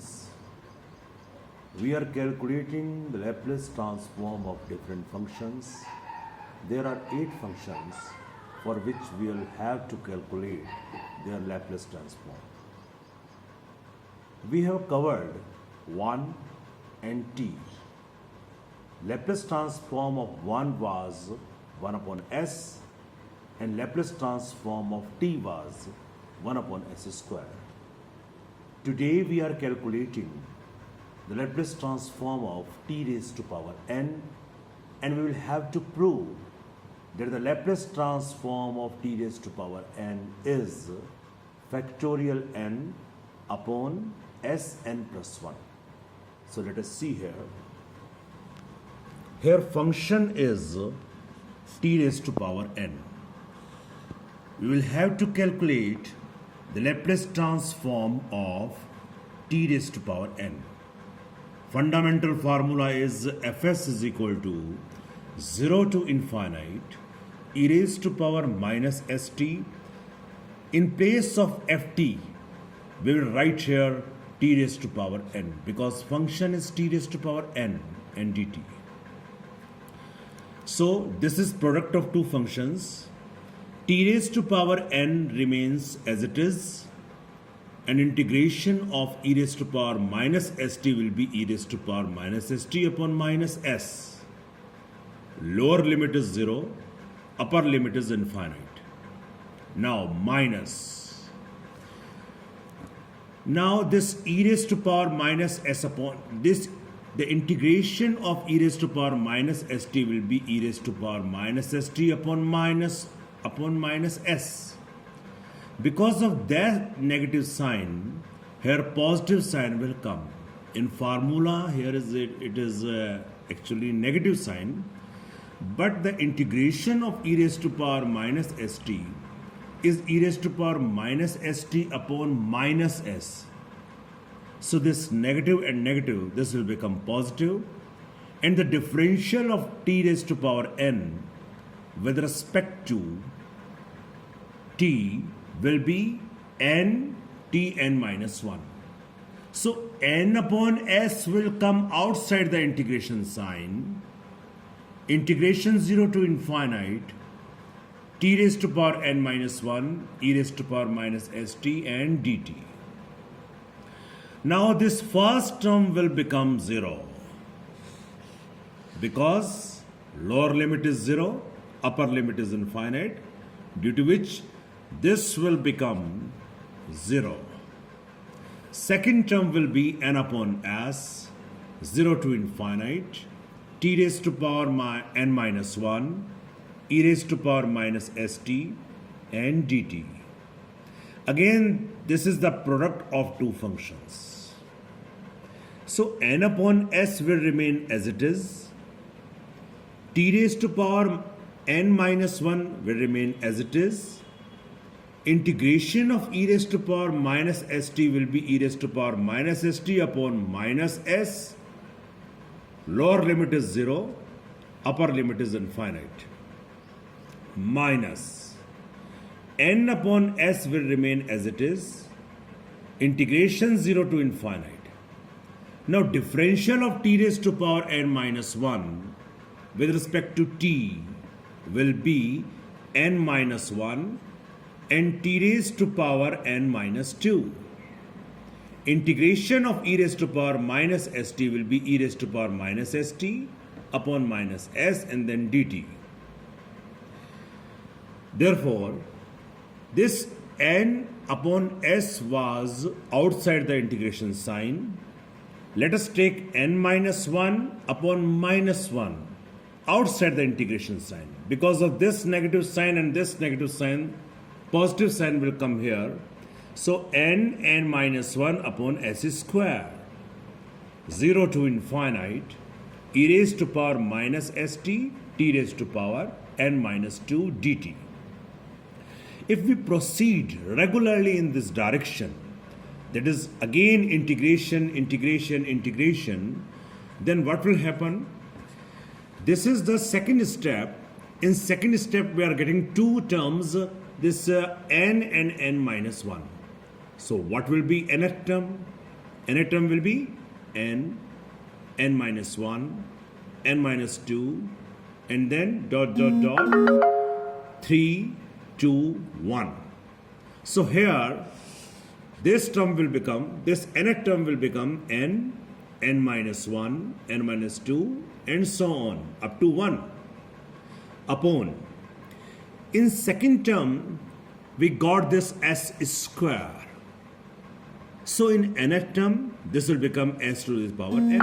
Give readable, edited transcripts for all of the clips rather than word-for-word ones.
functions. We are calculating the Laplace transform of different functions. There are 8 functions for which we will have to calculate their Laplace transform. We have covered 1 and t. Laplace transform of 1 was 1 upon s and Laplace transform of t was 1 upon s square. Today we are calculating the Laplace transform of t raised to power n, and we will have to prove that the Laplace transform of t raised to power n is factorial n upon Sn plus 1. So let us see here. Here function is t raised to power n. We will have to calculate the Laplace transform of t raised to power n. Fundamental formula is Fs is equal to 0 to infinite e raised to power minus st. In place of ft, we will write here t raised to power n because function is t raised to power n and dt. So this is product of two functions. T raised to power n remains as it is, and integration of e raised to power minus st will be e raised to power minus st upon minus s. Lower limit is 0, upper limit is infinite. Now minus. Now this e raised to power minus s upon this, the integration of e raised to power minus st will be e raised to power minus st upon minus s. Because of that negative sign, here positive sign will come. In formula, here is it is actually negative sign, but the integration of e raised to power minus st is e raised to power minus st upon minus s. So this negative and negative, this will become positive, and the differential of t raised to power n with respect to t will be n tn minus 1. So n upon s will come outside the integration sign. Integration 0 to infinite t raised to power n minus 1 e raised to power minus st and dt. Now this first term will become 0 because lower limit is 0, upper limit is infinite, due to which this will become 0. Second term will be n upon s, 0 to infinite, t raised to power n minus 1, e raised to power minus st and dt. Again, this is the product of two functions. So n upon s will remain as it is. T raised to power n minus 1 will remain as it is. Integration of e raised to power minus st will be e raised to power minus st upon minus s. Lower limit is 0, upper limit is infinite. Minus n upon s will remain as it is. Integration 0 to infinite. Now differential of t raised to power n minus 1 with respect to t will be n minus 1 and t raised to power n minus 2. Integration of e raised to power minus st will be e raised to power minus st upon minus s and then dt. Therefore, this n upon s was outside the integration sign. Let us take n minus 1 upon minus 1 outside the integration sign. Because of this negative sign and this negative sign, positive sign will come here. So n minus 1 upon s square. 0 to infinite e raised to power minus st t raised to power n minus 2 dt. If we proceed regularly in this direction, that is again integration, then what will happen? This is the second step. In second step, we are getting two terms, this n and n minus 1. So what will be nth term? nth term will be n, n minus 1, n minus 2, and then dot dot dot 3, 2, 1. So here this term will become, this nth term will become n, n minus 1, n minus 2, and so on up to 1 upon. In second term, we got this s square. So in nth term, this will become s to the power n.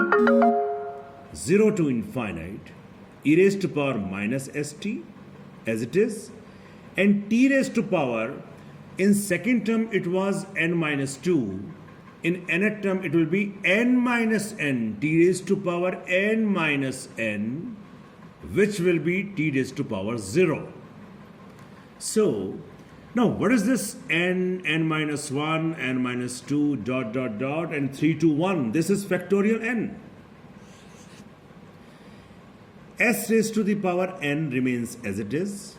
0 to infinite, e raised to power minus st as it is, and t raised to power, in second term it was n minus 2, in nth term it will be n minus n, t raised to power n minus n, which will be t raised to power 0. So, now what is this n, n minus 1, n minus 2, dot dot dot, and 3 to 1? This is factorial n. S raised to the power n remains as it is.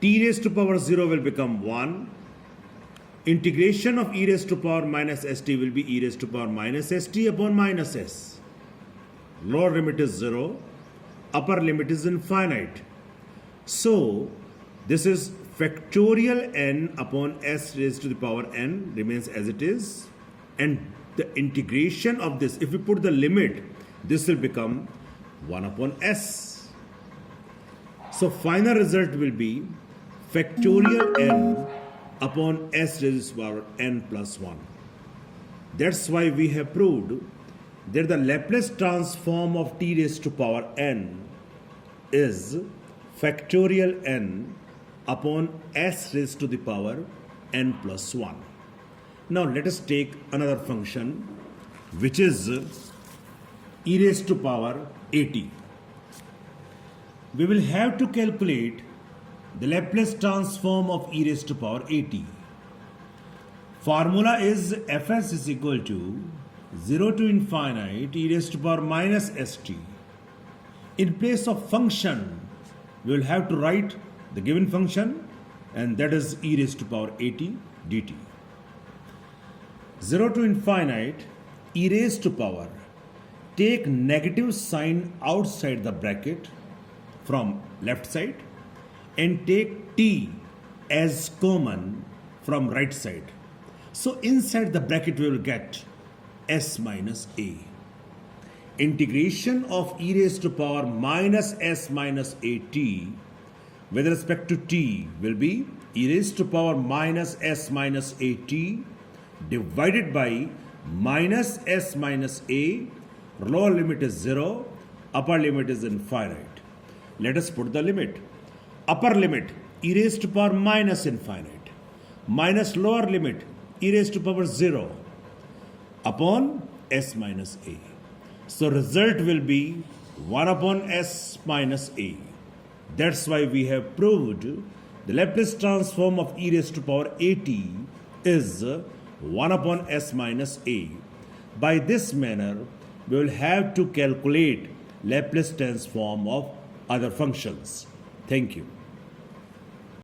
T raised to power 0 will become 1. Integration of e raised to power minus st will be e raised to power minus st upon minus s. Lower limit is 0. Upper limit is infinite. So, this is factorial n upon s raised to the power n remains as it is. And the integration of this, if we put the limit, this will become 1 upon s. So, final result will be factorial n upon s raised to the power n plus 1. That's why we have proved that the Laplace transform of t raised to power n is factorial n upon s raised to the power n plus 1. Now let us take another function which is e raised to power at. We will have to calculate the Laplace transform of e raised to power at. Formula is fs is equal to 0 to infinite e raised to power minus st. In place of function, we will have to write the given function, and that is e raised to power at dt. 0 to infinite e raised to power. Take negative sign outside the bracket from left side and take t as common from right side. So inside the bracket we will get s minus a. Integration of e raised to power minus s minus at with respect to t will be e raised to power minus s minus at divided by minus s minus a. Lower limit is 0, upper limit is infinite. Let us put the limit. Upper limit e raised to power minus infinite minus lower limit e raised to power 0 upon s minus a. So result will be 1 upon s minus a. That's why we have proved the Laplace transform of e raised to power at is 1 upon s minus a. By this manner, we will have to calculate Laplace transform of other functions. Thank you.